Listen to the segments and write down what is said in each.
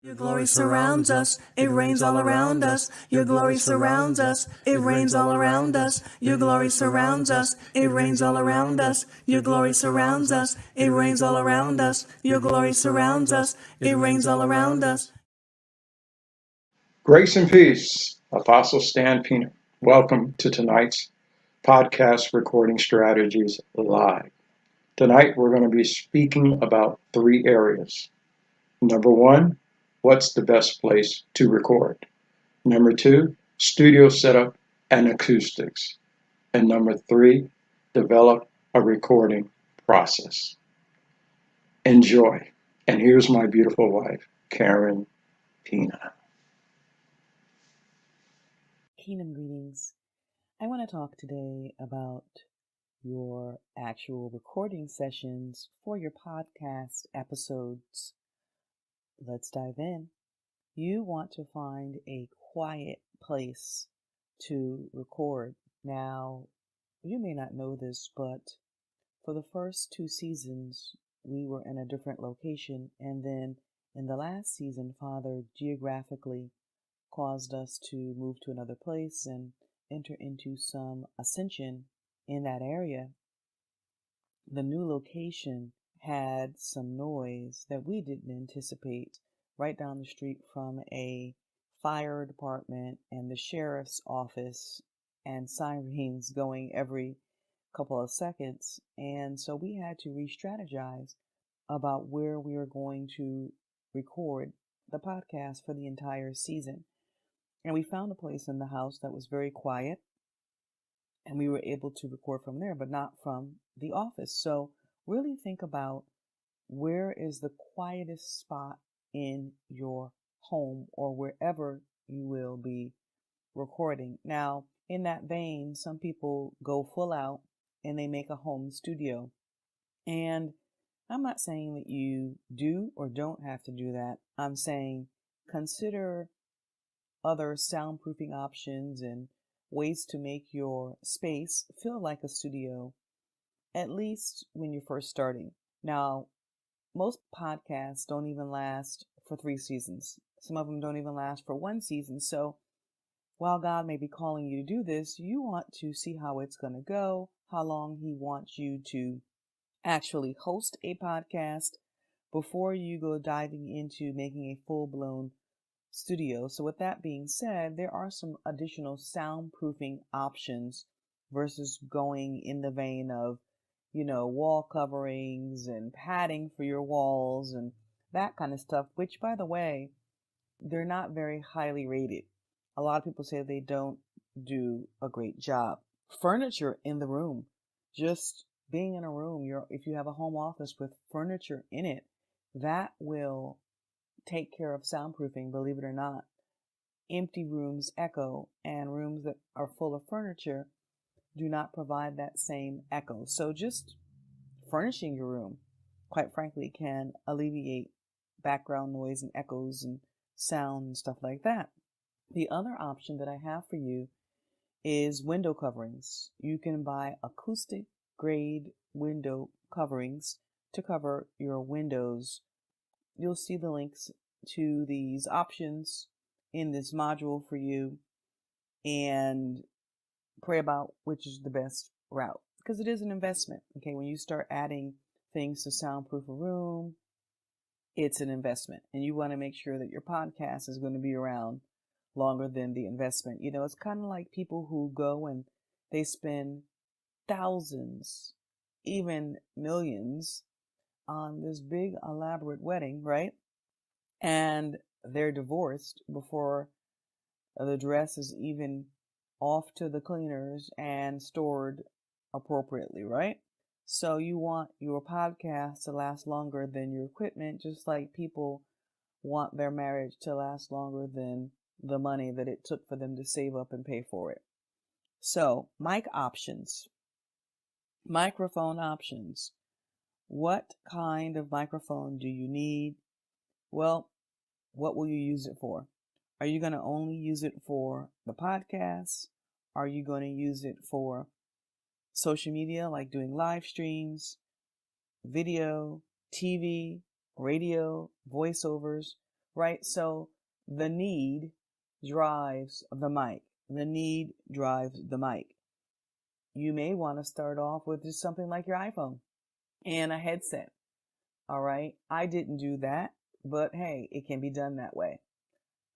Your glory surrounds us, it rains all around us. Your glory surrounds us, it rains all around us. Your glory surrounds us, it rains all around us. Your glory surrounds us, it rains all around us. Your glory surrounds us, it rains all around us. Grace and peace, Apostle Stan Pena. Welcome to tonight's podcast recording strategies live. Tonight we're going to be speaking about 3 areas. Number 1, what's the best place to record? Number 2, studio setup and acoustics. And number 3, develop a recording process. Enjoy. And here's my beautiful wife, Karen Pena. Kingdom greetings. I want to talk today about your actual recording sessions for your podcast episodes. Let's dive in. You want to find a quiet place to record. Now, you may not know this, but for the first 2 seasons, we were in a different location. And then in the last season, Father geographically caused us to move to another place and enter into some ascension in that area. The new location had some noise that we didn't anticipate right down the street from a fire department and the sheriff's office, and sirens going every couple of seconds. And so we had to re-strategize about where we were going to record the podcast for the entire season. And we found a place in the house that was very quiet, and we were able to record from there, but not from the office. So really think about, where is the quietest spot in your home or wherever you will be recording. Now, in that vein, some people go full out and they make a home studio. And I'm not saying that you do or don't have to do that. I'm saying consider other soundproofing options and ways to make your space feel like a studio, at least when you're first starting. Now, most podcasts don't even last for 3 seasons. Some of them don't even last for 1 season. So while God may be calling you to do this, you want to see how it's going to go, how long He wants you to actually host a podcast before you go diving into making a full-blown studio. So with that being said, there are some additional soundproofing options versus going in the vein of, wall coverings and padding for your walls and that kind of stuff, which, by the way, they're not very highly rated. A lot of people say they don't do a great job. Furniture in the room, just being in a room, if you have a home office with furniture in it, that will take care of soundproofing, believe it or not. Empty rooms echo, and rooms that are full of furniture do not provide that same echo. So just furnishing your room, quite frankly, can alleviate background noise and echoes and sound and stuff like that. The other option that I have for you is window coverings. You can buy acoustic grade window coverings to cover your windows. You'll see the links to these options in this module for you, and pray about which is the best route, because it is an investment. Okay, when you start adding things to soundproof a room, it's an investment, and you want to make sure that your podcast is going to be around longer than the investment. It's kind of like people who go and they spend thousands, even millions, on this big elaborate wedding, right? And they're divorced before the dress is even off to the cleaners and stored appropriately, right? So you want your podcast to last longer than your equipment, just like people want their marriage to last longer than the money that it took for them to save up and pay for it. So, mic options, microphone options. What kind of microphone do you need? Well, what will you use it for? Are you going to only use it for the podcast? Are you going to use it for social media, like doing live streams, video, TV, radio, voiceovers? right? So the need drives the mic. The need drives the mic. You may want to start off with just something like your iPhone and a headset. All right. I didn't do that, but hey, it can be done that way.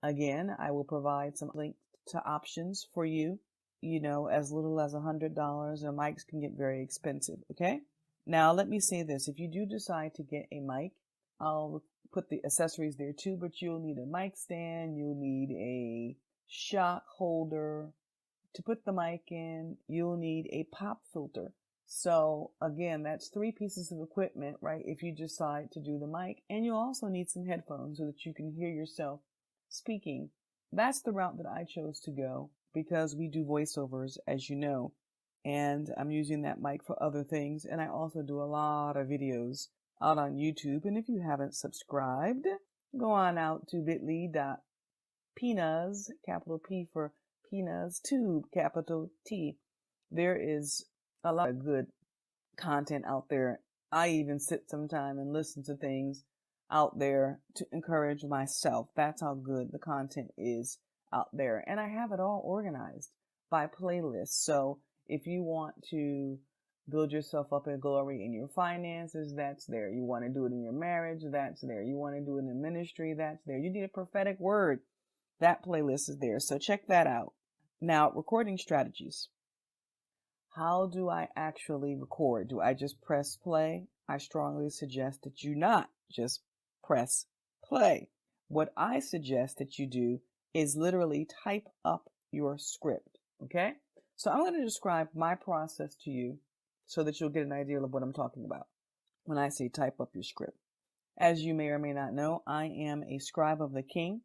Again, I will provide some links to options for you, as little as $100, or mics can get very expensive. Okay. Now, let me say this. If you do decide to get a mic, I'll put the accessories there too, but you'll need a mic stand. You'll need a shock holder. To put the mic in, you'll need a pop filter. So again, that's 3 pieces of equipment, right? If you decide to do the mic, and you'll also need some headphones so that you can hear yourself speaking. That's the route that I chose to go because we do voiceovers, as you know, and I'm using that mic for other things. And I also do a lot of videos out on YouTube. And if you haven't subscribed, go on out to bit.ly.penas, capital P for Penas Tube, capital T. There is a lot of good content out there. I even sit sometime and listen to things out there to encourage myself. That's how good the content is out there. And I have it all organized by playlist. So if you want to build yourself up in glory in your finances, that's there. You want to do it in your marriage, that's there. You want to do it in ministry, that's there. You need a prophetic word, that playlist is there. So check that out. Now, recording strategies. How do I actually record? Do I just press play? I strongly suggest that you not just press play. What I suggest that you do is literally type up your script. Okay? So I'm going to describe my process to you so that you'll get an idea of what I'm talking about when I say type up your script. As you may or may not know, I am a scribe of the King.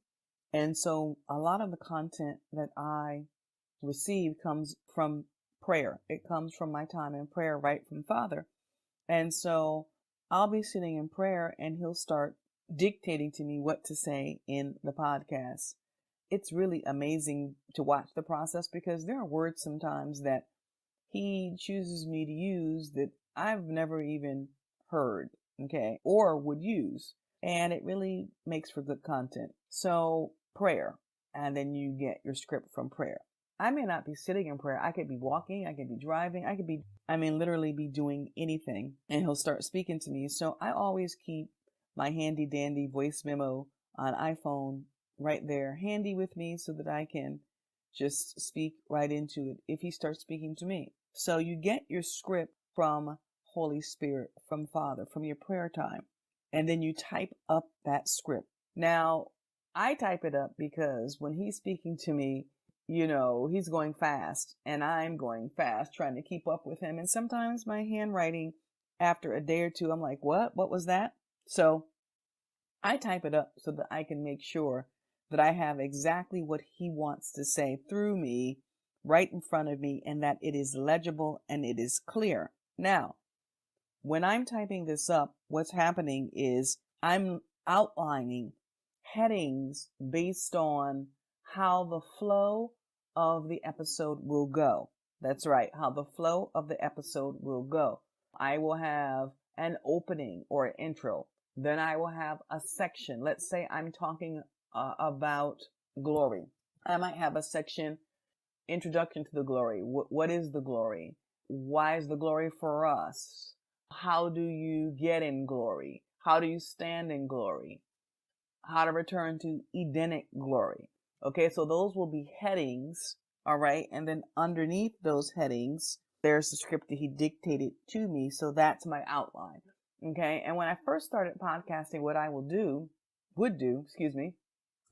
And so a lot of the content that I receive comes from prayer. It comes from my time in prayer, right from Father. And so I'll be sitting in prayer and he'll start dictating to me what to say in the podcast. It's really amazing to watch the process because there are words sometimes that he chooses me to use that I've never even heard, okay, or would use. And it really makes for good content. So prayer, and then you get your script from prayer. I may not be sitting in prayer. I could be walking. I could be driving. Literally be doing anything. And he'll start speaking to me. So I always keep my handy dandy voice memo on iPhone right there handy with me so that I can just speak right into it if he starts speaking to me. So you get your script from Holy Spirit, from Father, from your prayer time. And then you type up that script. Now, I type it up because when he's speaking to me, he's going fast and I'm going fast trying to keep up with him. And sometimes my handwriting after a day or two, I'm like, what was that? So I type it up so that I can make sure that I have exactly what he wants to say through me right in front of me and that it is legible and it is clear. Now, when I'm typing this up, what's happening is I'm outlining headings based on how the flow of the episode will go. That's right, how the flow of the episode will go. I will have an opening or an intro. Then I will have a section. Let's say I'm talking about glory. I might have a section, introduction to the glory. What is the glory? Why is the glory for us? How do you get in glory? How do you stand in glory? How to return to Edenic glory. Okay, so those will be headings, all right? And then underneath those headings, there's the script that he dictated to me, so that's my outline. Okay, and when I first started podcasting, what I would do,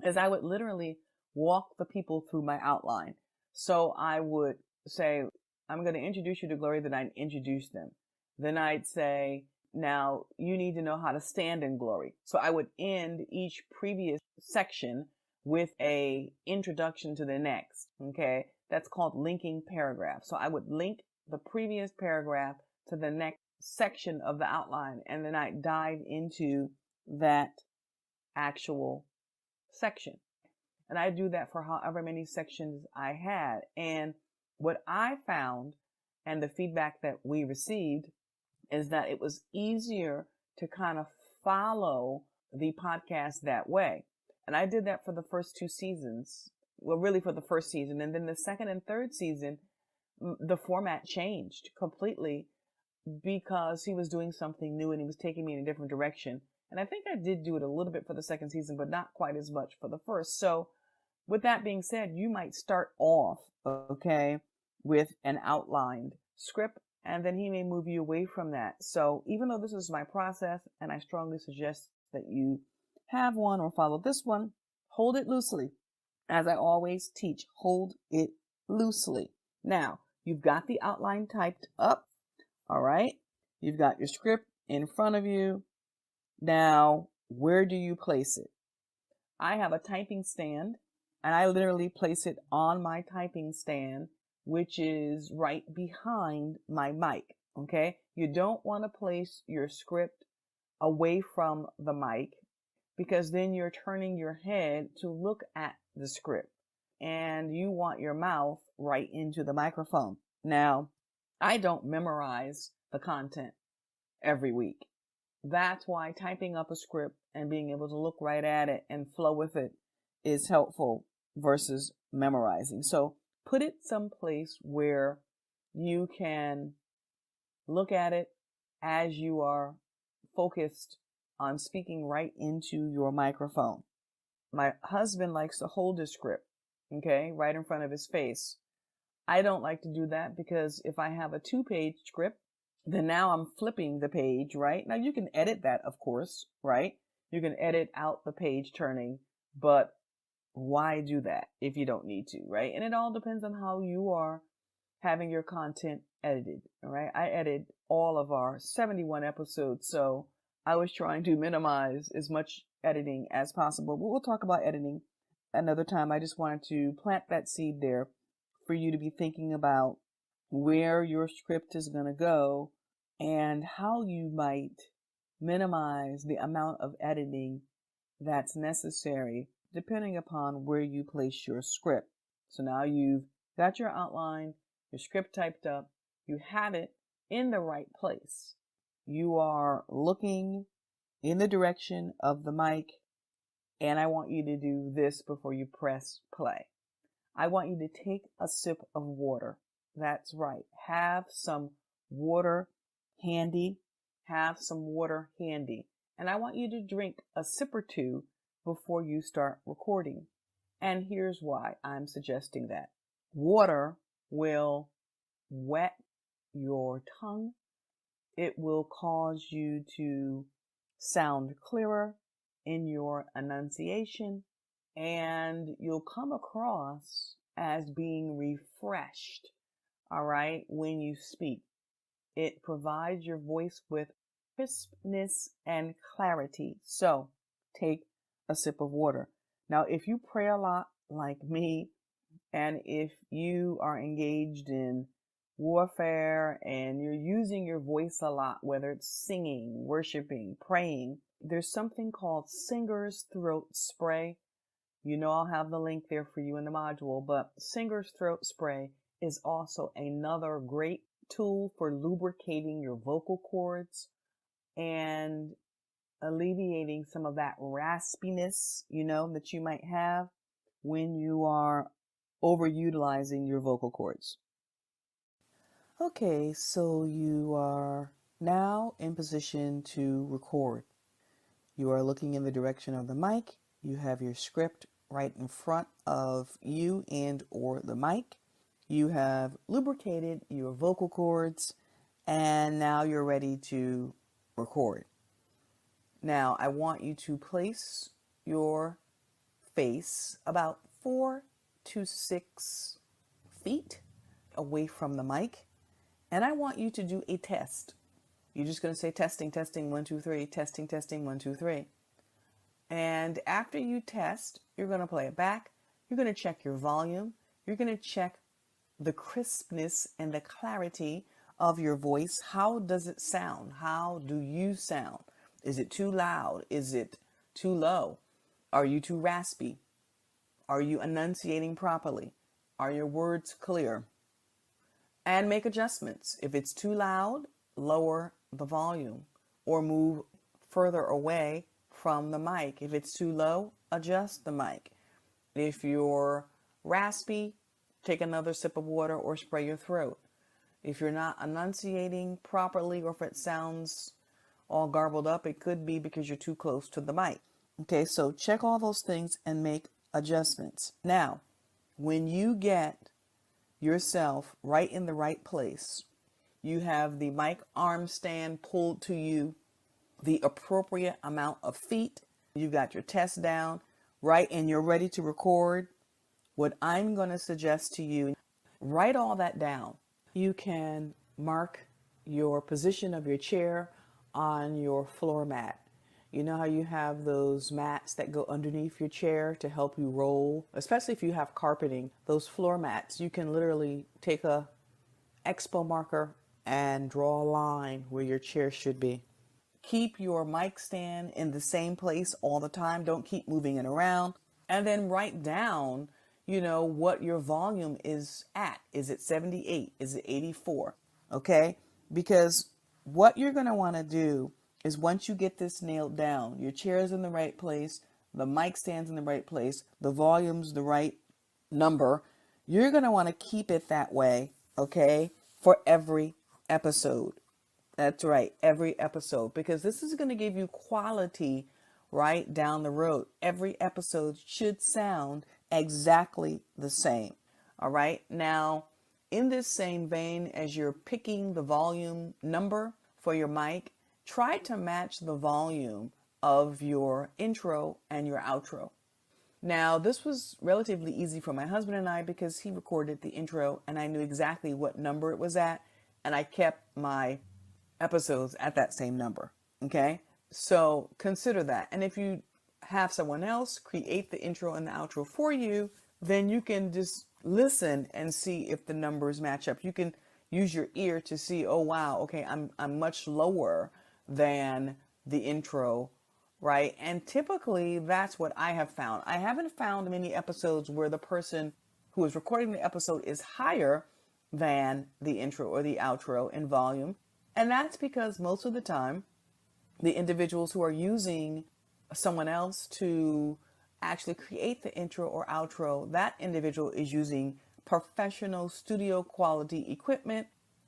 is I would literally walk the people through my outline. So I would say, I'm going to introduce you to glory, then I'd introduce them. Then I'd say, now you need to know how to stand in glory. So I would end each previous section with a introduction to the next. Okay. That's called linking paragraph. So I would link the previous paragraph to the next section of the outline. And then I dive into that actual section. And I do that for however many sections I had. And what I found and the feedback that we received is that it was easier to kind of follow the podcast that way. And I did that for the first 2 seasons. Well, really for the first season. And then the second and third season, the format changed completely because he was doing something new and he was taking me in a different direction. And I think I did do it a little bit for the second season, but not quite as much for the first. So with that being said, you might start off, okay, with an outlined script, and then he may move you away from that. So even though this is my process, and I strongly suggest that you have one or follow this one, hold it loosely. As I always teach, hold it loosely. Now, you've got the outline typed up, all right? You've got your script in front of you. Now, where do you place it? I have a typing stand, and I literally place it on my typing stand, which is right behind my mic, okay? You don't want to place your script away from the mic because then you're turning your head to look at the script and you want your mouth right into the microphone. Now, I don't memorize the content every week. That's why typing up a script and being able to look right at it and flow with it is helpful versus memorizing. So put it someplace where you can look at it as you are focused on speaking right into your microphone. My husband likes to hold his script, okay, right in front of his face. I don't like to do that because if I have a 2-page script, then now I'm flipping the page, right? Now you can edit that, of course, right? You can edit out the page turning, but why do that if you don't need to, right? And it all depends on how you are having your content edited, all right? I edited all of our 71 episodes, so I was trying to minimize as much editing as possible. But we'll talk about editing another time. I just wanted to plant that seed there for you to be thinking about where your script is going to go and how you might minimize the amount of editing that's necessary depending upon where you place your script. So now you've got your outline, your script typed up, you have it in the right place. You are looking in the direction of the mic, and I want you to do this before you press play. I want you to take a sip of water. That's right. Have some water handy. Have some water handy. And I want you to drink a sip or two before you start recording. And here's why I'm suggesting that. Water will wet your tongue. It will cause you to sound clearer in your enunciation, and you'll come across as being refreshed, all right, when you speak. It provides your voice with crispness and clarity. So take a sip of water. Now, if you pray a lot like me, and if you are engaged in warfare and you're using your voice a lot, whether it's singing, worshiping, praying, there's something called singer's throat spray. You know, I'll have the link there for you in the module, but singer's throat spray is also another great tool for lubricating your vocal cords and alleviating some of that raspiness, that you might have when you are overutilizing your vocal cords. Okay, so you are now in position to record. You are looking in the direction of the mic. You have your script right in front of you and or the mic. You have lubricated your vocal cords, and now you're ready to record. Now, I want you to place your face about 4 to 6 feet away from the mic, and I want you to do a test. You're just going to say testing, testing, 1, 2, 3, testing, testing, 1, 2, 3. And after you test, you're going to play it back. You're going to check your volume. You're going to check the crispness and the clarity of your voice. How does it sound? How do you sound? Is it too loud? Is it too low? Are you too raspy? Are you enunciating properly? Are your words clear? And make adjustments. If it's too loud, lower the volume or move further away from the mic. If it's too low, adjust the mic. If you're raspy, take another sip of water or spray your throat. If you're not enunciating properly or if it sounds all garbled up, it could be because you're too close to the mic. Okay, so check all those things and make adjustments. Now, when you get yourself right in the right place, you have the mic arm stand pulled to you, the appropriate amount of feet, you got your test down, right, and you're ready to record. What I'm going to suggest to you, write all that down. You can mark your position of your chair on your floor mat. You know how you have those mats that go underneath your chair to help you roll, especially if you have carpeting, those floor mats. You can literally take a expo marker and draw a line where your chair should be. Keep your mic stand in the same place all the time. Don't keep moving it around. And then write down, what your volume is at. Is it 78? Is it 84? Okay? Because what you're going to want to do is once you get this nailed down, your chair is in the right place, the mic stands in the right place, the volume's the right number, you're going to want to keep it that way, okay, for every episode. That's right, every episode, because this is going to give you quality right down the road. Every episode should sound exactly the same. All right. Now, in this same vein, as you're picking the volume number for your mic, try to match the volume of your intro and your outro. Now, this was relatively easy for my husband and I because he recorded the intro and I knew exactly what number it was at, and I kept my episodes at that same number. Okay. So consider that. And if you have someone else create the intro and the outro for you, then you can just listen and see if the numbers match up. You can use your ear to see, oh wow, okay, I'm much lower than the intro, right? And typically that's what I have found. I haven't found many episodes where the person who is recording the episode is higher than the intro or the outro in volume. And that's because most of the time, the individuals who are using someone else to actually create the intro or outro, that individual is using professional studio quality equipment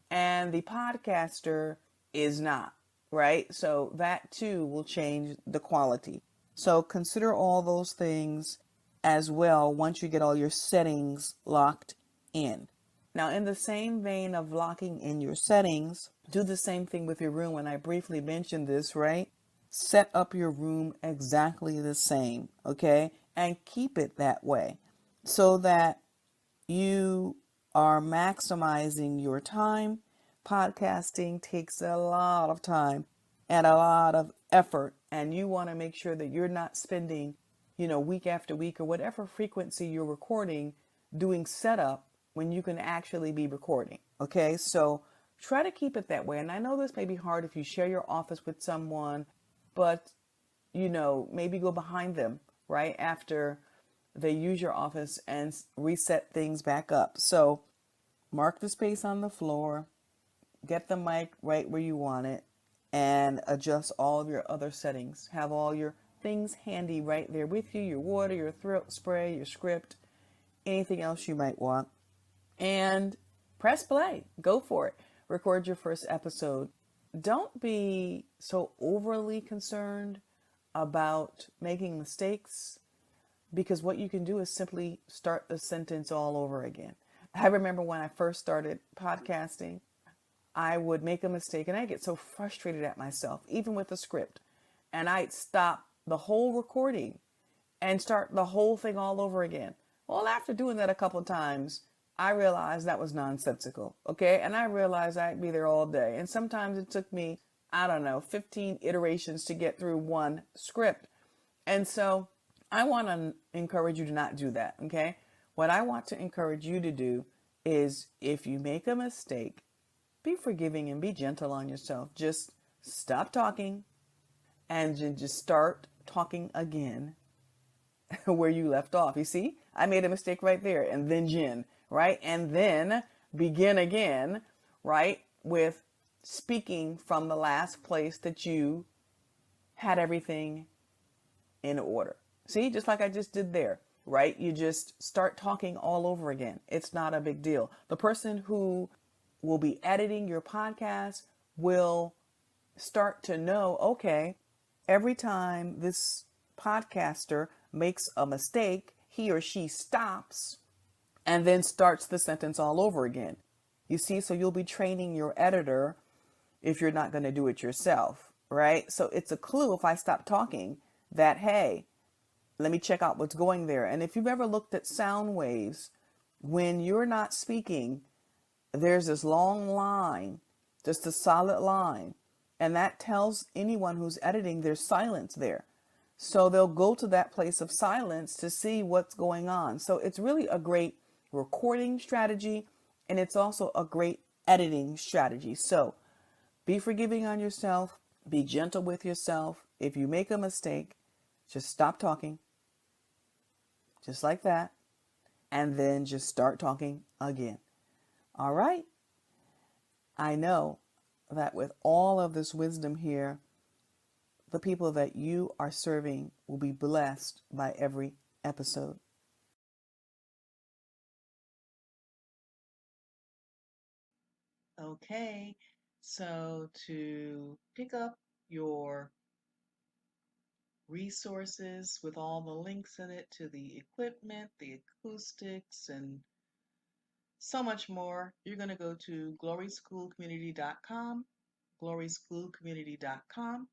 and the podcaster is not, right? So that too will change the quality. So consider all those things as well once you get all your settings locked in. Now, in the same vein of locking in your settings, do the same thing with your room. And I briefly mentioned this, right? Set up your room exactly the same, okay? And keep it that way so that you are maximizing your time. Podcasting takes a lot of time and a lot of effort, and you want to make sure that you're not spending, week after week or whatever frequency you're recording doing setup when you can actually be recording. Okay, so try to keep it that way. And I know this may be hard if you share your office with someone, but maybe go behind them right after they use your office and reset things back up. So mark the space on the floor, get the mic right where you want it, and adjust all of your other settings. Have all your things handy right there with you, your water, your throat spray, your script, anything else you might want. And press play. Go for it. Record your first episode. Don't be so overly concerned about making mistakes, because what you can do is simply start the sentence all over again. I remember when I first started podcasting, I would make a mistake and I get so frustrated at myself, even with the script. And I'd stop the whole recording and start the whole thing all over again. Well, after doing that a couple of times, I realized that was nonsensical, okay? And I realized I'd be there all day. And sometimes it took me, 15 iterations to get through one script. And so I want to encourage you to not do that, okay? What I want to encourage you to do is if you make a mistake, be forgiving and be gentle on yourself. Just stop talking and just start talking again where you left off. You see, I made a mistake right there, and then Jen, right? And then begin again, right? With speaking from the last place that you had everything in order. See, just like I just did there, right? You just start talking all over again. It's not a big deal. The person who will be editing your podcast will start to know, okay, every time this podcaster makes a mistake, he or she stops and then starts the sentence all over again. You see, so you'll be training your editor if you're not going to do it yourself, right? So it's a clue if I stop talking that, hey, let me check out what's going there. And if you've ever looked at sound waves, when you're not speaking, there's this long line, just a solid line. And that tells anyone who's editing there's silence there. So they'll go to that place of silence to see what's going on. So it's really a great recording strategy, and it's also a great editing strategy. So be forgiving on yourself, be gentle with yourself. If you make a mistake, just stop talking, just like that, and then just start talking again. All right? I know that with all of this wisdom here, the people that you are serving will be blessed by every episode. Okay, so to pick up your resources with all the links in it to the equipment, the acoustics, and so much more, you're going to go to gloryschoolcommunity.com, gloryschoolcommunity.com,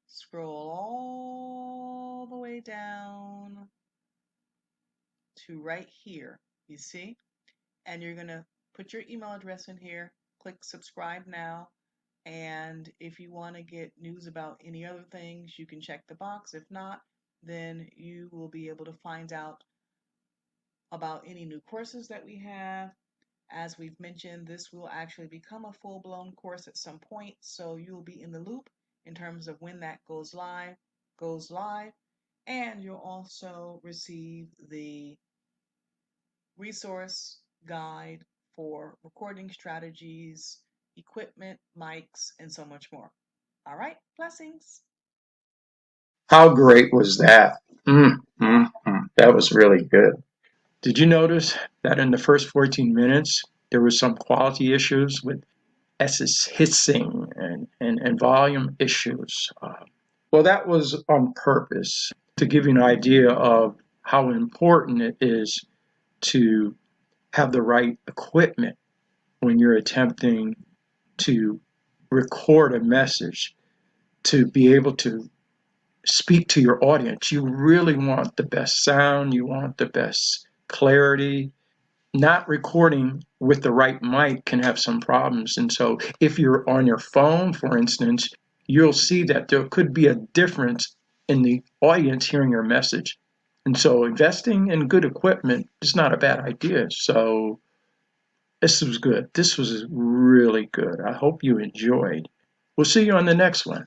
scroll all the way down to right here, you see? And you're going to put your email address in here, click subscribe now, and if you want to get news about any other things, you can check the box. If not, then you will be able to find out about any new courses that we have. As we've mentioned, this will actually become a full-blown course at some point, so you will be in the loop in terms of when that goes live, and you'll also receive the resource guide for recording strategies, equipment, mics, and so much more. All right, blessings. How great was that? That was really good. Did you notice that in the first 14 minutes, there were some quality issues with S's hissing and volume issues? Well, that was on purpose to give you an idea of how important it is to have the right equipment when you're attempting to record a message, to be able to speak to your audience. You really want the best sound, you want the best clarity. Not recording with the right mic can have some problems. And so if you're on your phone, for instance, you'll see that there could be a difference in the audience hearing your message. And so investing in good equipment is not a bad idea. So this was good. This was really good. I hope you enjoyed. We'll see you on the next one.